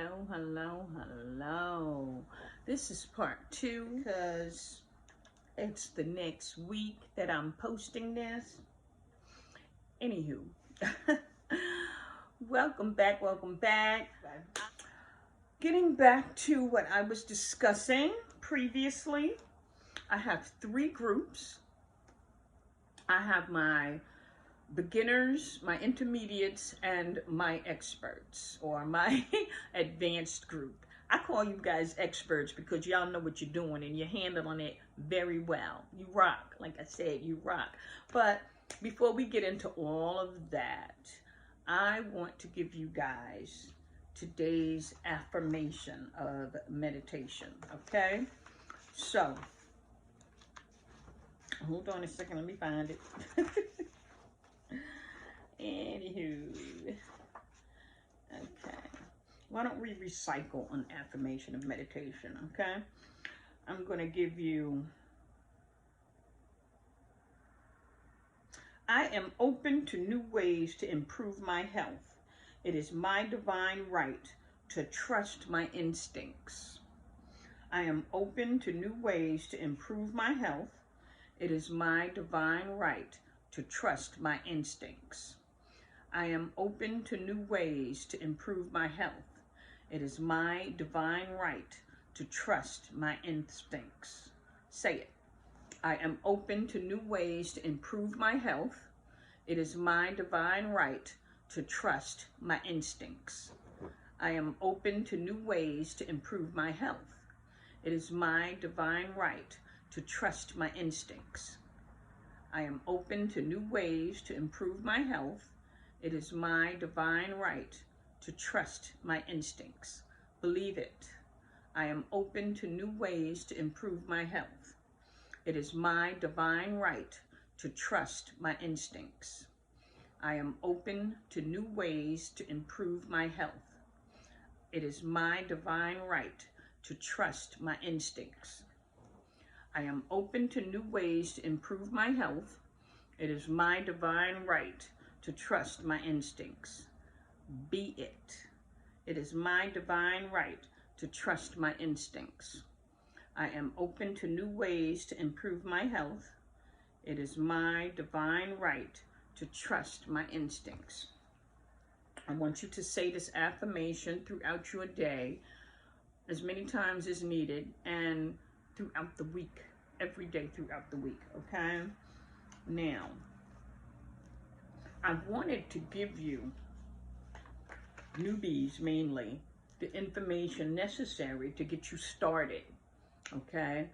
Hello. This is part 2 because it's the next week that I'm posting this. Anywho, welcome back. Getting back to what I was discussing previously, I have 3 groups. I have my beginners, my intermediates, and my experts, or my advanced group. I call you guys experts because y'all know what you're doing and you're handling it very well. You rock. Like I said, you rock. But before we get into all of that, I want to give you guys today's affirmation of meditation, okay? So, hold on a second, let me find it. Anywho, okay. Why don't we recycle an affirmation of meditation, okay? I'm going to give you, I am open to new ways to improve my health. It is my divine right to trust my instincts. I am open to new ways to improve my health. It is my divine right to trust my instincts. I am open to new ways to improve my health. It is my divine right to trust my instincts. Say it. I am open to new ways to improve my health. It is my divine right to trust my instincts. I am open to new ways to improve my health. It is my divine right to trust my instincts. I am open to new ways to improve my health. It is my divine right to trust my instincts. Believe it. I am open to new ways to improve my health. It is my divine right to trust my instincts. I am open to new ways to improve my health. It is my divine right to trust my instincts. I am open to new ways to improve my health. It is my divine right to trust my instincts. Be it. It is my divine right to trust my instincts. I am open to new ways to improve my health. It is my divine right to trust my instincts. I want you to say this affirmation throughout your day as many times as needed and throughout the week, every day throughout the week, okay? Now, I wanted to give you, newbies mainly, the information necessary to get you started, okay?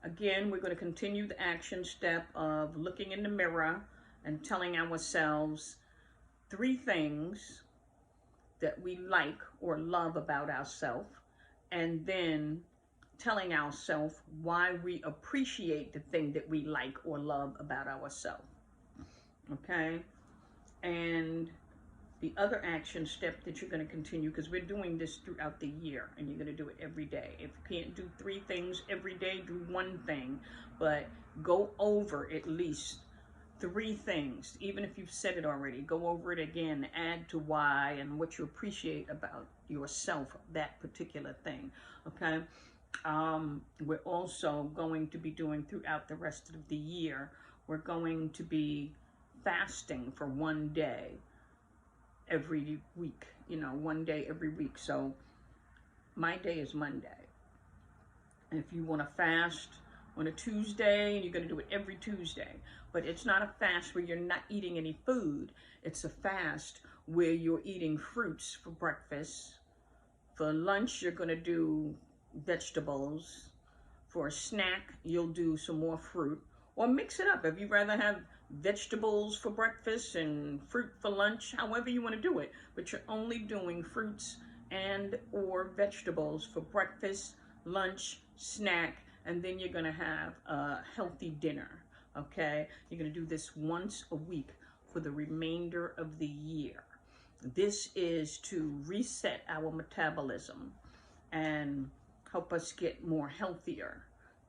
Again, we're going to continue the action step of looking in the mirror and telling ourselves 3 things that we like or love about ourselves, and then telling ourselves why we appreciate the thing that we like or love about ourselves. Okay? And the other action step that you're going to continue, because we're doing this throughout the year, and you're going to do it every day. If you can't do 3 things every day, do 1 thing, but go over at least 3 things. Even if you've said it already, go over it again, add to why and what you appreciate about yourself, that particular thing, okay? We're also going to be doing throughout the rest of the year, we're going to be fasting for 1 day every week, 1 day every week. So my day is Monday. And if you want to fast on a Tuesday, you're going to do it every Tuesday. But it's not a fast where you're not eating any food. It's a fast where you're eating fruits for breakfast. For lunch, you're going to do vegetables. For a snack, you'll do some more fruit. Or mix it up. If you'd rather have vegetables for breakfast and fruit for lunch, however you want to do it. But you're only doing fruits and or vegetables for breakfast, lunch, snack, and then you're going to have a healthy dinner, okay? You're going to do this once a week for the remainder of the year. This is to reset our metabolism and help us get more healthier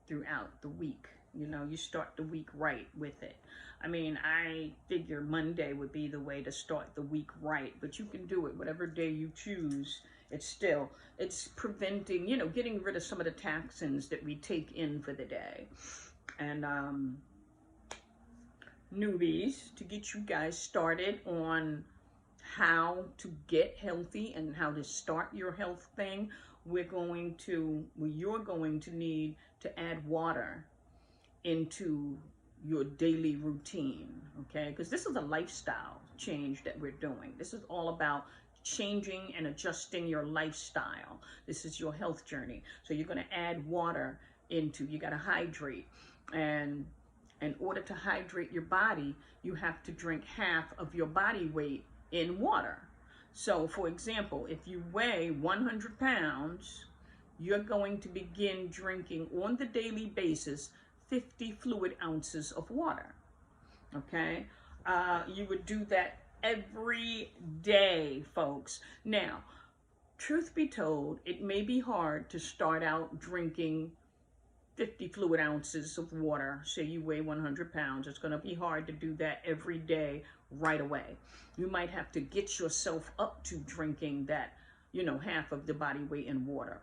throughout the week You know, you start the week right with it. I mean, I figure Monday would be the way to start the week right, but you can do it whatever day you choose. It's preventing, you know, getting rid of some of the toxins that we take in for the day. And newbies, to get you guys started on how to get healthy and how to start your health thing, you're going to need to add water into your daily routine, okay? Because this is a lifestyle change that we're doing. This is all about changing and adjusting your lifestyle. This is your health journey. So you're going to add water into, you got to hydrate. And in order to hydrate your body, you have to drink half of your body weight in water. So for example, if you weigh 100 pounds, you're going to begin drinking on the daily basis 50 fluid ounces of water, okay? You would do that every day, folks. Now, truth be told, it may be hard to start out drinking 50 fluid ounces of water. Say you weigh 100 pounds. It's going to be hard to do that every day right away. You might have to get yourself up to drinking that, you know, half of the body weight in water.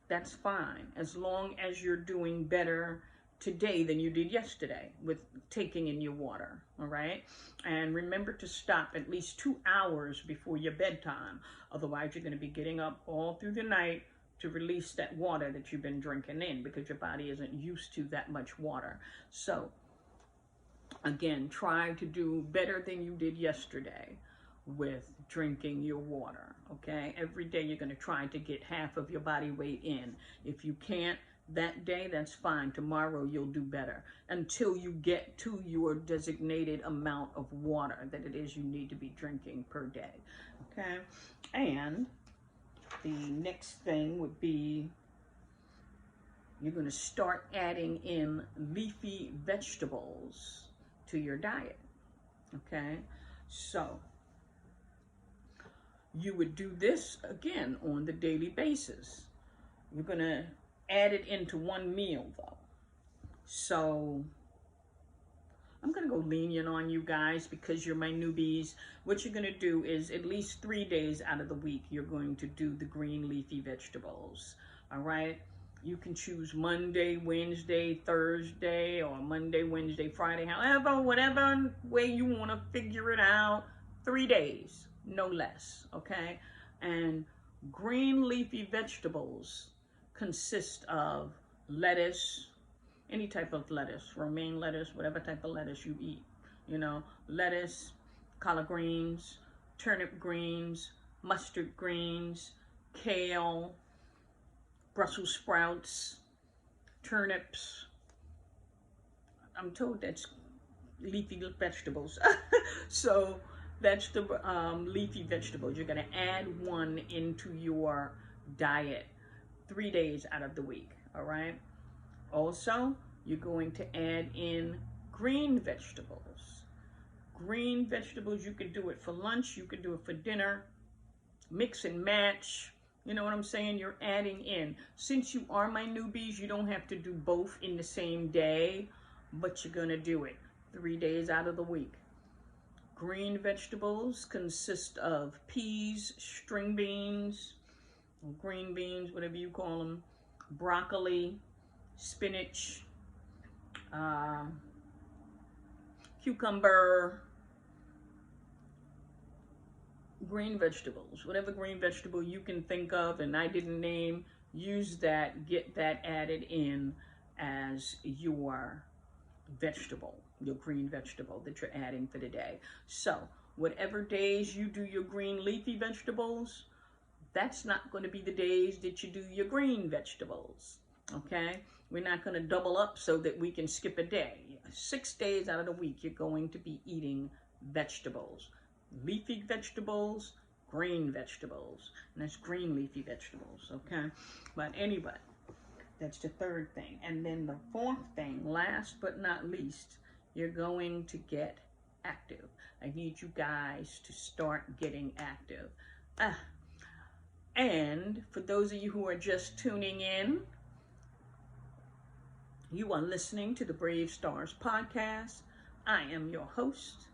That's fine, as long as you're doing better today than you did yesterday with taking in your water, all right? And remember to stop at least 2 hours before your bedtime. Otherwise, you're going to be getting up all through the night to release that water that you've been drinking in, because your body isn't used to that much water. So, again, try to do better than you did yesterday with drinking your water, okay? Every day you're going to try to get half of your body weight in. If you can't that day, that's fine. Tomorrow you'll do better until you get to your designated amount of water that it is you need to be drinking per day, okay? And the next thing would be you're going to start adding in leafy vegetables to your diet, okay? So you would do this again on the daily basis. You're going to add it into one meal though. So I'm going to go lenient on you guys because you're my newbies. What you're going to do is at least 3 days out of the week, you're going to do the green leafy vegetables. All right. You can choose Monday, Wednesday, Thursday, or Monday, Wednesday, Friday, however, whatever way you want to figure it out. 3 days, no less. Okay. And green leafy vegetables consist of lettuce, any type of lettuce, romaine lettuce, whatever type of lettuce you eat, you know, lettuce, collard greens, turnip greens, mustard greens, kale, Brussels sprouts, turnips. I'm told that's leafy vegetables. So that's the leafy vegetables. You're going to add one into your diet 3 days out of the week, all right? Also, you're going to add in green vegetables. Green vegetables, you could do it for lunch, you could do it for dinner, mix and match. You know what I'm saying? You're adding in. Since you are my newbies, you don't have to do both in the same day, but you're going to do it 3 days out of the week. Green vegetables consist of peas, string beans, green beans, whatever you call them, broccoli, spinach, cucumber, green vegetables, whatever green vegetable you can think of and I didn't name, use that, get that added in as your vegetable, your green vegetable that you're adding for the day. So whatever days you do your green leafy vegetables, that's not going to be the days that you do your green vegetables, okay? We're not going to double up so that we can skip a day. 6 days out of the week, you're going to be eating vegetables. Leafy vegetables, green vegetables. And that's green leafy vegetables, okay? But anyway, that's the third thing. And then the fourth thing, last but not least, you're going to get active. I need you guys to start getting active. And for those of you who are just tuning in, You are listening to the Brave Stars podcast. I am your host,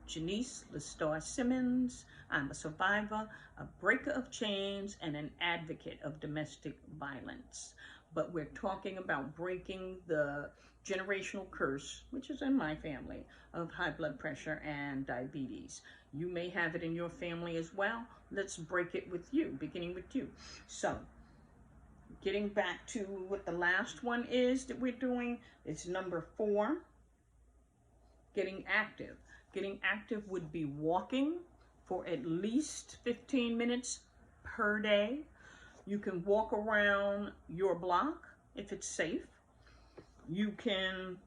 Janice LaStar Simmons. I'm a survivor, a breaker of chains, and an advocate of domestic violence. But we're talking about breaking the generational curse, which is in my family, of high blood pressure and diabetes. You may have it in your family as well. Let's break it with you, beginning with you. So, getting back to what the last one is that we're doing, it's number 4, getting active. Getting active would be walking for at least 15 minutes per day. You can walk around your block if it's safe. You can,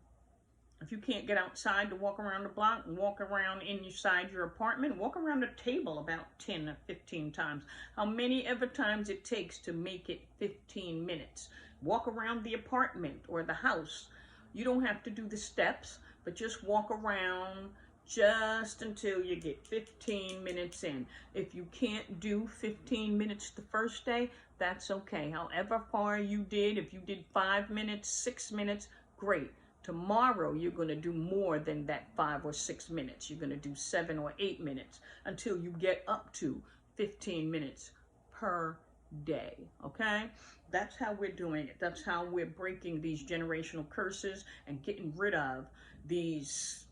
if you can't get outside to walk around the block, walk around inside your apartment, walk around the table about 10 or 15 times. How many ever times it takes to make it 15 minutes. Walk around the apartment or the house. You don't have to do the steps, but just walk around just until you get 15 minutes in. If you can't do 15 minutes the first day, that's okay. However far you did, if you did 5 minutes, 6 minutes, great. Tomorrow, you're going to do more than that 5 or 6 minutes. You're going to do 7 or 8 minutes until you get up to 15 minutes per day, okay? That's how we're doing it. That's how we're breaking these generational curses and getting rid of these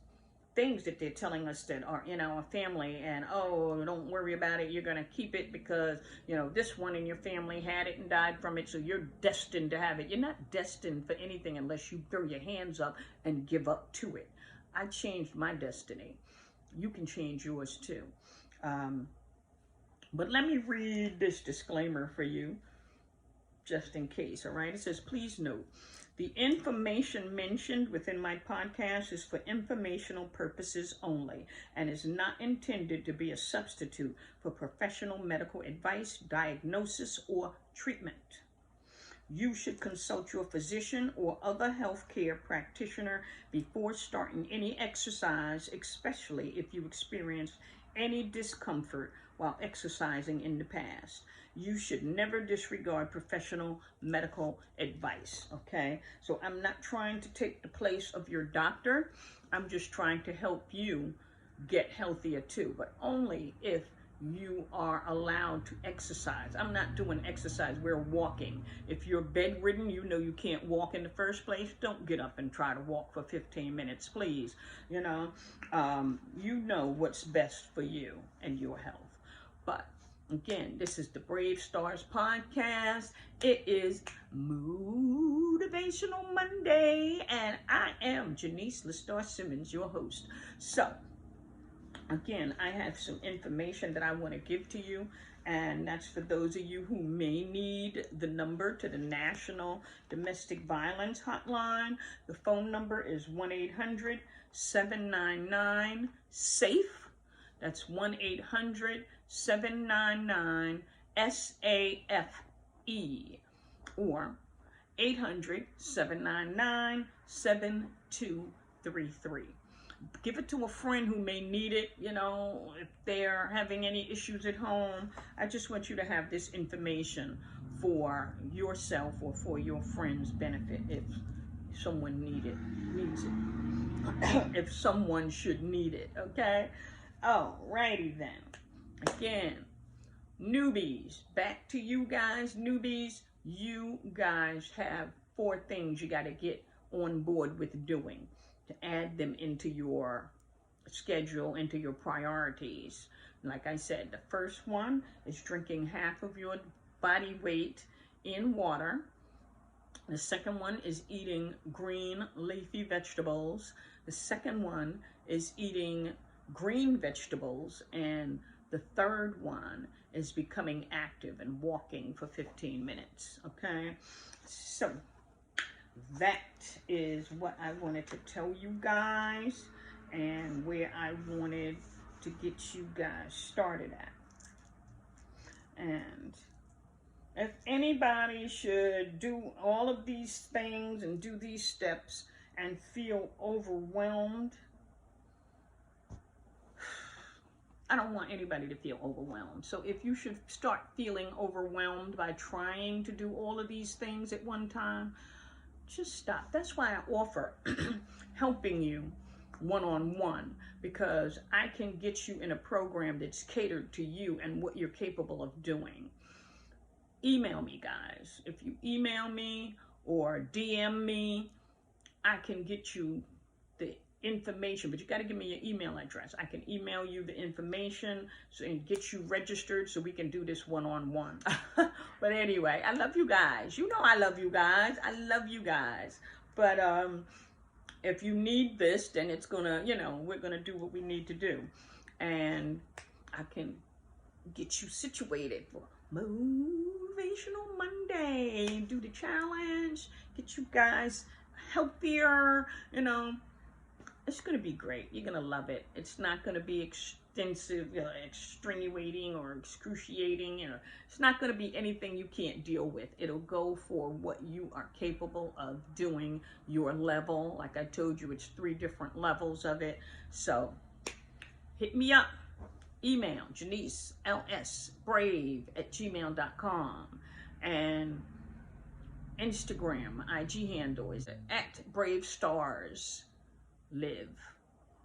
things that they're telling us that are in our family, and oh, don't worry about it, you're going to keep it because, you know, this one in your family had it and died from it, so you're destined to have it. You're not destined for anything unless you throw your hands up and give up to it. I changed my destiny. You can change yours too. But let me read this disclaimer for you just in case, all right? It says, please note, the information mentioned within my podcast is for informational purposes only and is not intended to be a substitute for professional medical advice, diagnosis, or treatment. You should consult your physician or other healthcare practitioner before starting any exercise, especially if you experience any discomfort while exercising in the past. You should never disregard professional medical advice, okay? So I'm not trying to take the place of your doctor. I'm just trying to help you get healthier too, but only if you are allowed to exercise. I'm not doing exercise, we're walking. If you're bedridden, you know you can't walk in the first place, don't get up and try to walk for 15 minutes, please. You know what's best for you and your health. But again, this is the Brave Stars podcast. It is Motivational Monday, and I am Janice LaStar Simmons, your host. So, again, I have some information that I want to give to you, and that's for those of you who may need the number to the National Domestic Violence Hotline. The phone number is 1-800-799-SAFE. That's 1-800-799-SAFE, or 800-799-7233. Give it to a friend who may need it, you know, if they're having any issues at home. I just want you to have this information for yourself or for your friend's benefit if someone needs it. If someone should need it, okay? Alrighty then. Again, newbies, back to you guys. Newbies, you guys have 4 things you got to get on board with doing to add them into your schedule, into your priorities. Like I said, the first one is drinking half of your body weight in water. The second one is eating green leafy vegetables. The second one is eating green vegetables. And the third one is becoming active and walking for 15 minutes, okay? So that is what I wanted to tell you guys and where I wanted to get you guys started at. And if anybody should do all of these things and do these steps and feel overwhelmed, I don't want anybody to feel overwhelmed. So if you should start feeling overwhelmed by trying to do all of these things at one time, just stop. That's why I offer helping you one-on-one, because I can get you in a program that's catered to you and what you're capable of doing. Email me, guys. If you email me or DM me, I can get you the information, but you got to give me your email address. I can email you the information and get you registered so we can do this one-on-one. But anyway, I love you guys. You know I love you guys. I love you guys. But if you need this, then it's gonna, we're gonna do what we need to do, and I can get you situated for Motivational Monday. Do the challenge, get you guys healthier. It's going to be great. You're going to love it. It's not going to be extensive, extenuating, or excruciating. It's not going to be anything you can't deal with. It'll go for what you are capable of doing, your level. Like I told you, it's 3 different levels of it. So hit me up. Email Janice lsbrave@gmail.com, and Instagram IG handle is @BraveStarsLive.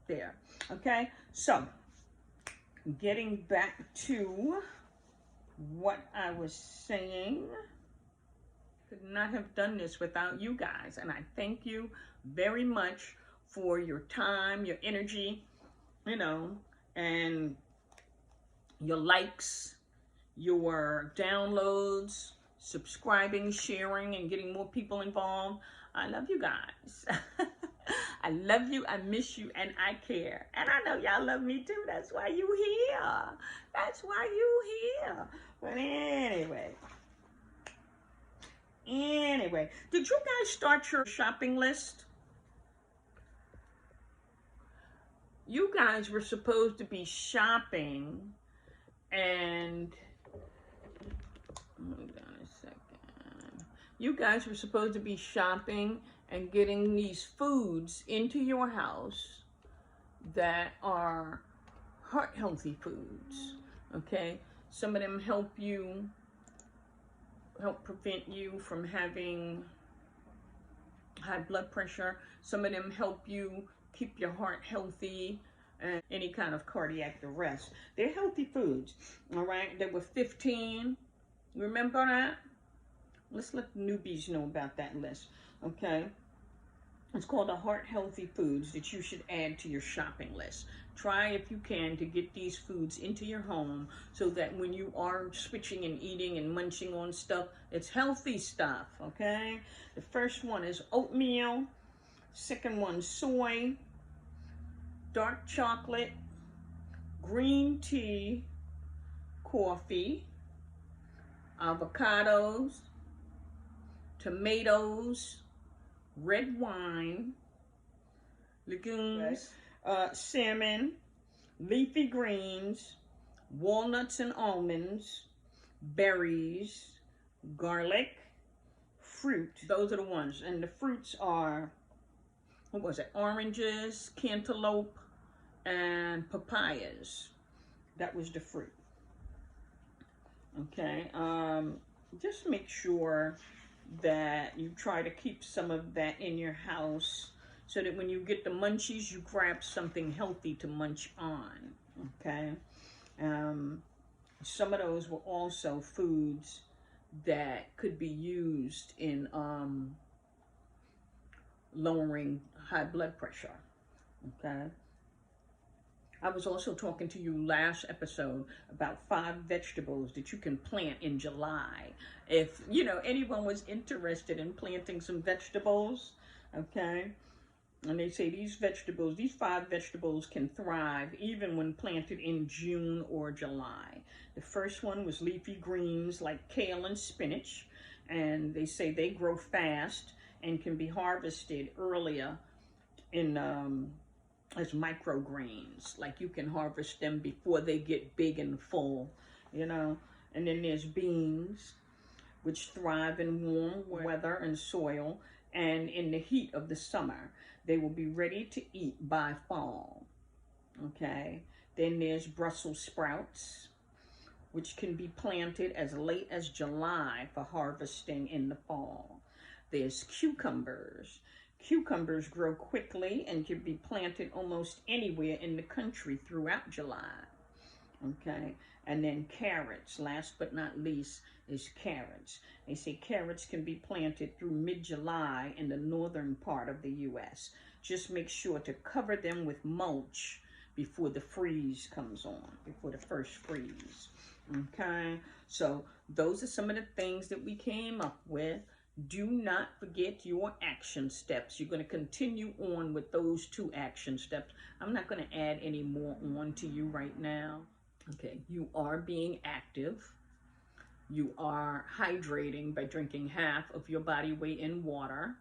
There. Okay, so getting back to what I was saying, could not have done this without you guys, and I thank you very much for your time, your energy, and your likes, your downloads, subscribing, sharing, and getting more people involved. I love you guys. I love you, I miss you, and I care. And I know y'all love me too. That's why you here. That's why you here. But anyway, did you guys start your shopping list? You guys were supposed to be shopping, and hold on a second. You guys were supposed to be shopping and getting these foods into your house that are heart healthy foods. Okay, some of them help prevent you from having high blood pressure. Some of them help you keep your heart healthy and any kind of cardiac arrest. They're healthy foods. All right, there were 15. Remember that? Let's let the newbies know about that list. Okay, it's called the heart healthy foods that you should add to your shopping list. Try, if you can, to get these foods into your home so that when you are switching and eating and munching on stuff, it's healthy stuff. Okay, the first one is oatmeal. Second one, soy, dark chocolate, green tea, coffee, avocados, tomatoes, red wine, legumes, salmon, leafy greens, walnuts and almonds, berries, garlic, fruit. Those are the ones. And the fruits are, what was it? Oranges, cantaloupe, and papayas. That was the fruit. Okay, just make sure that you try to keep some of that in your house so that when you get the munchies, you grab something healthy to munch on. Okay, some of those were also foods that could be used in lowering high blood pressure. Okay, I was also talking to you last episode about 5 vegetables that you can plant in July. If, anyone was interested in planting some vegetables, okay? And they say these 5 vegetables can thrive even when planted in June or July. The first one was leafy greens like kale and spinach. And they say they grow fast and can be harvested earlier in as microgreens. Like you can harvest them before they get big and full, And then there's beans, which thrive in warm weather and soil, and in the heat of the summer. They will be ready to eat by fall. Okay. Then there's Brussels sprouts, which can be planted as late as July for harvesting in the fall. There's cucumbers. Cucumbers grow quickly and can be planted almost anywhere in the country throughout July. Okay, and then carrots, last but not least, is carrots. They say carrots can be planted through mid-July in the northern part of the U.S. Just make sure to cover them with mulch before the freeze comes on, before the first freeze. Okay, so those are some of the things that we came up with. Do not forget your action steps. You're going to continue on with those 2 action steps. I'm not going to add any more on to you right now. Okay, you are being active. You are hydrating by drinking half of your body weight in water.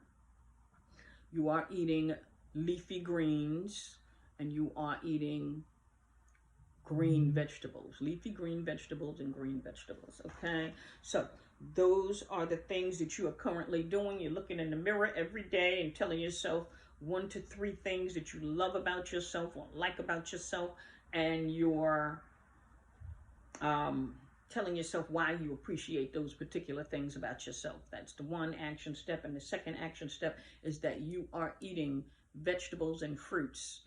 You are eating leafy greens, and you are eating green vegetables, leafy green vegetables and green vegetables, okay? So those are the things that you are currently doing. You're looking in the mirror every day and telling yourself 1 to 3 things that you love about yourself or like about yourself, and you're telling yourself why you appreciate those particular things about yourself. That's the 1 action step. And the 2nd action step is that you are eating vegetables and fruits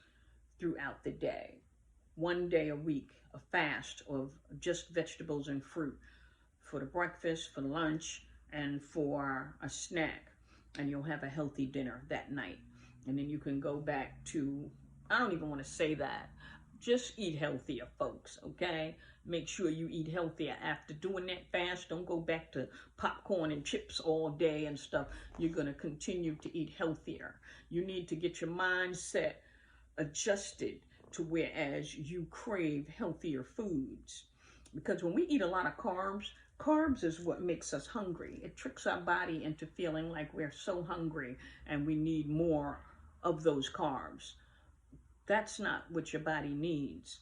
throughout the day. 1 day a week, a fast of just vegetables and fruit for the breakfast, for lunch, and for a snack. And you'll have a healthy dinner that night. And then you can go back to, I don't even want to say that. Just eat healthier, folks, okay? Make sure you eat healthier after doing that fast. Don't go back to popcorn and chips all day and stuff. You're going to continue to eat healthier. You need to get your mindset adjusted to whereas you crave healthier foods. Because when we eat a lot of carbs, carbs is what makes us hungry. It tricks our body into feeling like we're so hungry and we need more of those carbs. That's not what your body needs.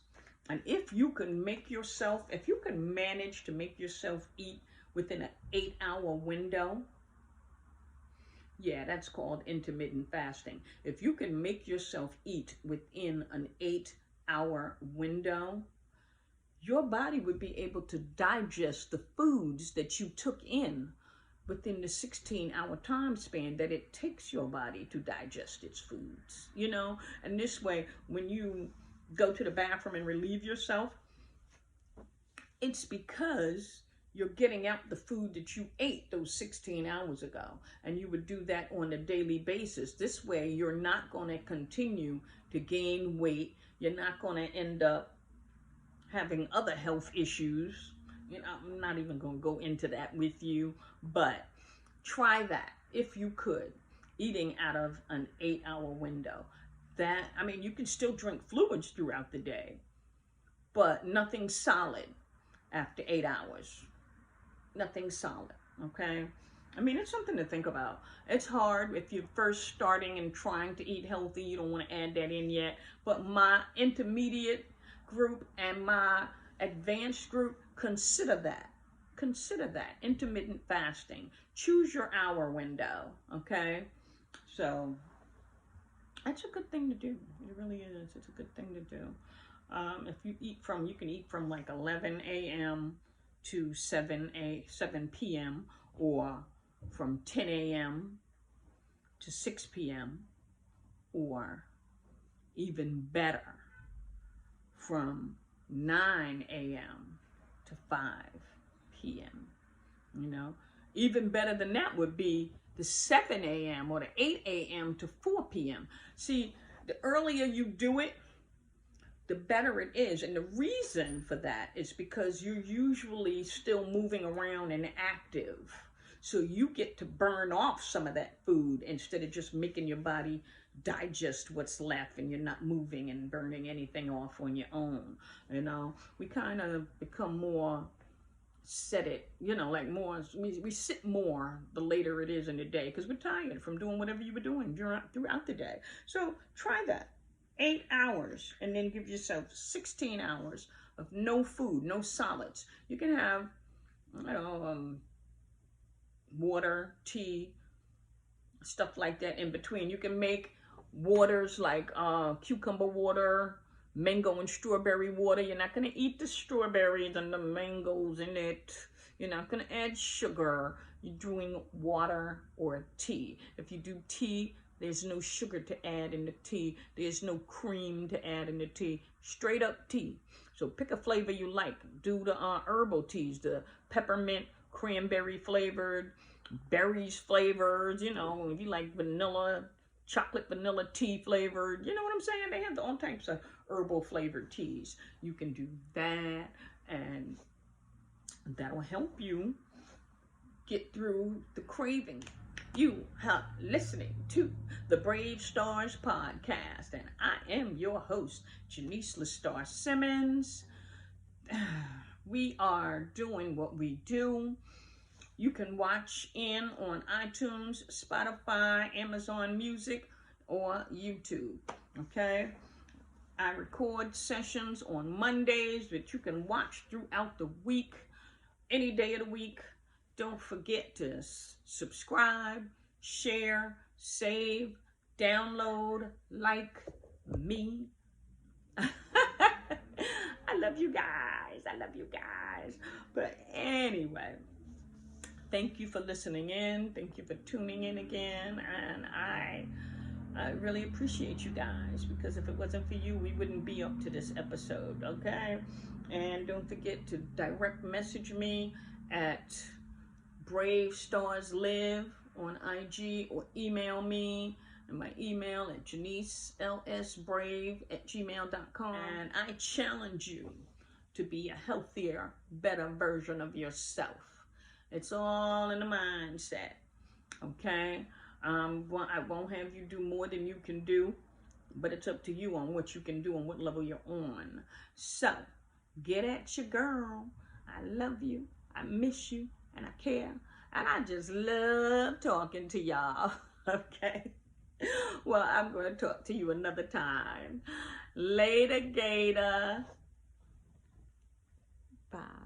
And if you can make yourself, if you can manage to make yourself eat within an 8-hour window, yeah, that's called intermittent fasting. If you can make yourself eat within an 8-hour window, your body would be able to digest the foods that you took in within the 16-hour time span that it takes your body to digest its foods, you know? And this way, when you go to the bathroom and relieve yourself, it's because you're getting out the food that you ate those 16 hours ago. And you would do that on a daily basis. This way, you're not going to continue to gain weight. You're not going to end up having other health issues. You know, I'm not even going to go into that with you, but try that if you could, eating out of an 8-hour window. That, I mean, you can still drink fluids throughout the day, but nothing solid after 8 hours. Nothing solid, okay? I mean, it's something to think about. It's hard if you're first starting and trying to eat healthy. You don't want to add that in yet. But my intermediate group and my advanced group, consider that. Consider that. Intermittent fasting. Choose your hour window, okay? So that's a good thing to do. It really is. It's a good thing to do. If you eat from, you can eat from like 11 a.m. to 7 p.m. or from 10 a.m. to 6 p.m. or even better, from 9 a.m. to 5 p.m. You know, even better than that would be the 7 a.m. or the 8 a.m. to 4 p.m. See, the earlier you do it, the better it is. And the reason for that is because you're usually still moving around and active. So you get to burn off some of that food instead of just making your body digest what's left, and you're not moving and burning anything off on your own. You know, we kind of become more set it, you know, like more, we sit more the later it is in the day because we're tired from doing whatever you were doing throughout the day. So try that. 8 hours, and then give yourself 16 hours of no food, no solids. You can have, you know, water, tea, stuff like that in between. You can make waters like cucumber water, mango and strawberry water. You're not going to eat the strawberries and the mangoes in it. You're not going to add sugar. You're doing water or tea. If you do tea, there's no sugar to add in the tea. There's no cream to add in the tea. Straight up tea. So pick a flavor you like. Do the herbal teas, the peppermint, cranberry flavored, berries flavored. You know, if you like vanilla, chocolate vanilla tea flavored. You know what I'm saying? They have all types of herbal flavored teas. You can do that, and that'll help you get through the craving. You are listening to the Brave Stars podcast, and I am your host, Janice LaStar Simmons. We are doing what we do. You can watch in on iTunes, Spotify, Amazon Music, or YouTube, okay? I record sessions on Mondays that you can watch throughout the week, any day of the week. Don't forget to subscribe, share, save, download, like me. I love you guys. I love you guys. But anyway, thank you for listening in. Thank you for tuning in again. And I really appreciate you guys, because if it wasn't for you, we wouldn't be up to this episode, okay? And don't forget to direct message me at Brave Stars Live on IG, or email me, and my email at janicelsbrave@gmail.com. And I challenge you to be a healthier, better version of yourself. It's all in the mindset, okay? I won't have you do more than you can do, but it's up to you on what you can do and what level you're on. So, get at your girl. I love you. I miss you. And I care. And I just love talking to y'all. Okay? Well, I'm going to talk to you another time. Later, Gator. Bye.